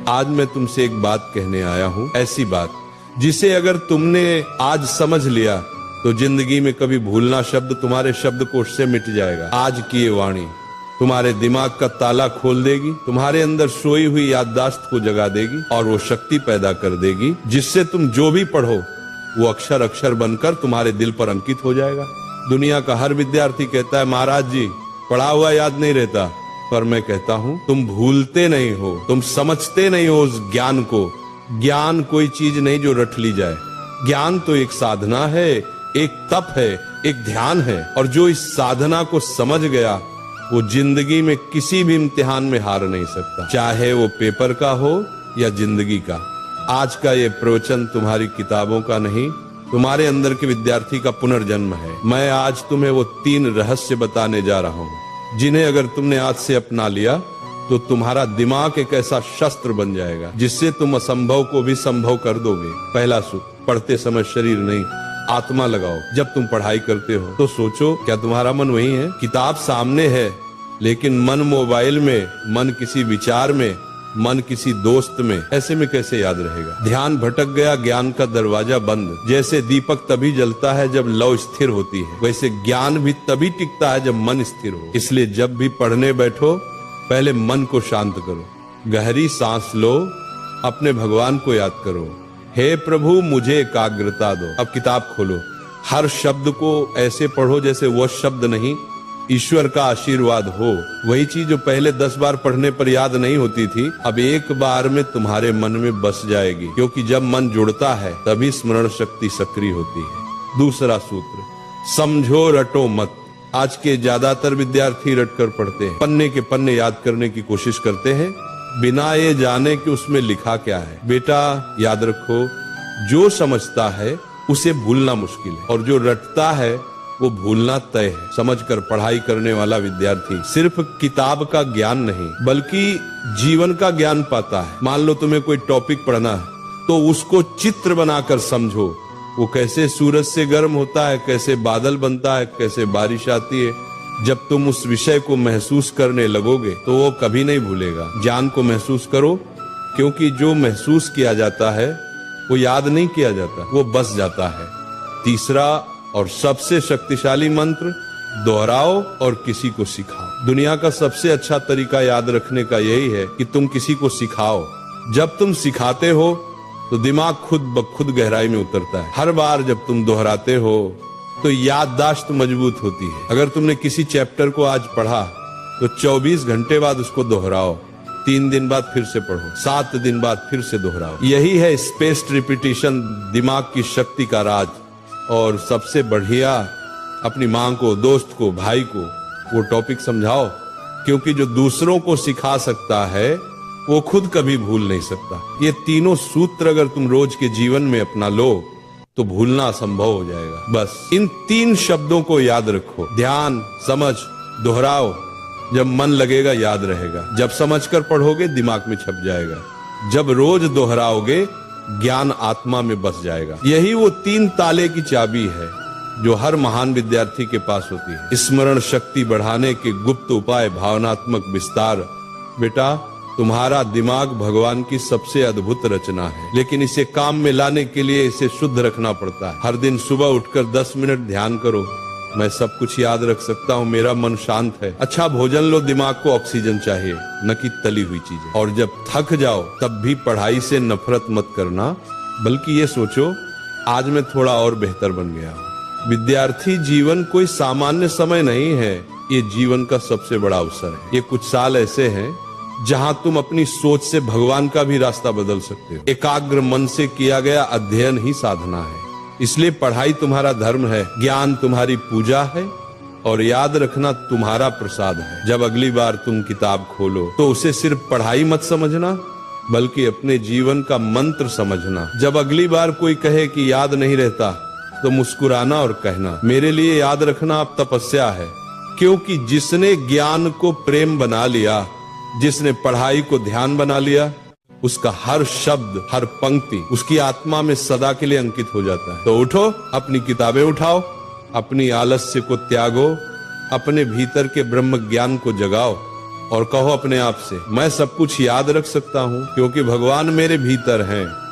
आज मैं तुमसे एक बात कहने आया हूँ, ऐसी बात जिसे अगर तुमने आज समझ लिया तो जिंदगी में कभी भूलना शब्द तुम्हारे शब्दकोश से मिट जाएगा। आज की ये वाणी तुम्हारे दिमाग का ताला खोल देगी, तुम्हारे अंदर सोई हुई याददाश्त को जगा देगी और वो शक्ति पैदा कर देगी जिससे तुम जो भी पढ़ो वो अक्षर अक्षर बनकर तुम्हारे दिल पर अंकित हो जाएगा। दुनिया का हर विद्यार्थी कहता है महाराज जी पढ़ा हुआ याद नहीं रहता, पर मैं कहता हूँ तुम भूलते नहीं हो, तुम समझते नहीं हो उस ज्ञान को। ज्ञान कोई चीज नहीं जो रट ली जाए, ज्ञान तो एक साधना है, एक तप है, एक ध्यान है, और जो इस साधना को समझ गया वो जिंदगी में किसी भी इम्तिहान में हार नहीं सकता, चाहे वो पेपर का हो या जिंदगी का। आज का ये प्रवचन तुम्हारी किताबों का नहीं, तुम्हारे अंदर के विद्यार्थी का पुनर्जन्म है। मैं आज तुम्हें वो 3 रहस्य बताने जा रहा हूँ जिन्हें अगर तुमने आज से अपना लिया तो तुम्हारा दिमाग एक ऐसा शस्त्र बन जाएगा जिससे तुम असंभव को भी संभव कर दोगे। पहला सूत्र, पढ़ते समय शरीर नहीं आत्मा लगाओ। जब तुम पढ़ाई करते हो तो सोचो क्या तुम्हारा मन वही है? किताब सामने है लेकिन मन मोबाइल में, मन किसी विचार में, मन किसी दोस्त में, ऐसे में कैसे याद रहेगा? ध्यान भटक गया, ज्ञान का दरवाजा बंद। जैसे दीपक तभी जलता है जब लौ स्थिर होती है, वैसे ज्ञान भी तभी टिकता है जब मन स्थिर हो। इसलिए जब भी पढ़ने बैठो पहले मन को शांत करो, गहरी सांस लो, अपने भगवान को याद करो, हे प्रभु मुझे एकाग्रता दो। अब किताब खोलो, हर शब्द को ऐसे पढ़ो जैसे वो शब्द नहीं ईश्वर का आशीर्वाद हो। वही चीज जो पहले 10 बार पढ़ने पर याद नहीं होती थी अब एक बार में तुम्हारे मन में बस जाएगी, क्योंकि जब मन जुड़ता है तभी स्मरण शक्ति सक्रिय होती है। दूसरा सूत्र, समझो रटो मत। आज के ज्यादातर विद्यार्थी रटकर पढ़ते हैं, पन्ने के पन्ने याद करने की कोशिश करते हैं बिना ये जाने कि उसमें लिखा क्या है। बेटा याद रखो, जो समझता है उसे भूलना मुश्किल है और जो रटता है वो भूलना तय है। समझकर पढ़ाई करने वाला विद्यार्थी सिर्फ किताब का ज्ञान नहीं बल्कि जीवन का ज्ञान पाता है। मान लो तुम्हें कोई टॉपिक पढ़ना है तो उसको चित्र बनाकर समझो, वो कैसे सूरज से गर्म होता है, कैसे बादल बनता है, कैसे बारिश आती है। जब तुम उस विषय को महसूस करने लगोगे तो वो कभी नहीं भूलेगा। ज्ञान को महसूस करो, क्योंकि जो महसूस किया जाता है वो याद नहीं किया जाता, वो बस जाता है। तीसरा और सबसे शक्तिशाली मंत्र, दोहराओ और किसी को सिखाओ। दुनिया का सबसे अच्छा तरीका याद रखने का यही है कि तुम किसी को सिखाओ। जब तुम सिखाते हो तो दिमाग खुद ब खुद गहराई में उतरता है। हर बार जब तुम दोहराते हो तो याददाश्त मजबूत होती है। अगर तुमने किसी चैप्टर को आज पढ़ा तो 24 घंटे बाद उसको दोहराओ, 3 दिन बाद फिर से पढ़ो, 7 दिन बाद फिर से दोहराओ। यही है स्पेस्ड रिपीटिशन, दिमाग की शक्ति का राज। और सबसे बढ़िया, अपनी माँ को, दोस्त को, भाई को वो टॉपिक समझाओ, क्योंकि जो दूसरों को सिखा सकता है वो खुद कभी भूल नहीं सकता। ये तीनों सूत्र अगर तुम रोज के जीवन में अपना लो तो भूलना असंभव हो जाएगा। बस इन 3 शब्दों को याद रखो, ध्यान, समझ, दोहराओ। जब मन लगेगा याद रहेगा, जब समझकर पढ़ोगे दिमाग में छप जाएगा, जब रोज दोहराओगे ज्ञान आत्मा में बस जाएगा। यही वो 3 ताले की चाबी है जो हर महान विद्यार्थी के पास होती है। स्मरण शक्ति बढ़ाने के गुप्त उपाय, भावनात्मक विस्तार। बेटा तुम्हारा दिमाग भगवान की सबसे अद्भुत रचना है, लेकिन इसे काम में लाने के लिए इसे शुद्ध रखना पड़ता है। हर दिन सुबह उठकर 10 मिनट ध्यान करो, मैं सब कुछ याद रख सकता हूँ, मेरा मन शांत है। अच्छा भोजन लो, दिमाग को ऑक्सीजन चाहिए, न कि तली हुई चीजें। और जब थक जाओ तब भी पढ़ाई से नफरत मत करना, बल्कि ये सोचो आज मैं थोड़ा और बेहतर बन गया। विद्यार्थी जीवन कोई सामान्य समय नहीं है, ये जीवन का सबसे बड़ा अवसर है। ये कुछ साल ऐसे हैं जहां तुम अपनी सोच से भगवान का भी रास्ता बदल सकते हो। एकाग्र मन से किया गया अध्ययन ही साधना है। इसलिए पढ़ाई तुम्हारा धर्म है, ज्ञान तुम्हारी पूजा है और याद रखना तुम्हारा प्रसाद है। जब अगली बार तुम किताब खोलो तो उसे सिर्फ पढ़ाई मत समझना, बल्कि अपने जीवन का मंत्र समझना। जब अगली बार कोई कहे कि याद नहीं रहता तो मुस्कुराना और कहना, मेरे लिए याद रखना अब तपस्या है। क्योंकि जिसने ज्ञान को प्रेम बना लिया, जिसने पढ़ाई को ध्यान बना लिया, उसका हर शब्द, हर पंक्ति उसकी आत्मा में सदा के लिए अंकित हो जाता है। तो उठो, अपनी किताबें उठाओ, अपनी आलस्य को त्यागो, अपने भीतर के ब्रह्म ज्ञान को जगाओ और कहो अपने आप से, मैं सब कुछ याद रख सकता हूँ क्योंकि भगवान मेरे भीतर हैं।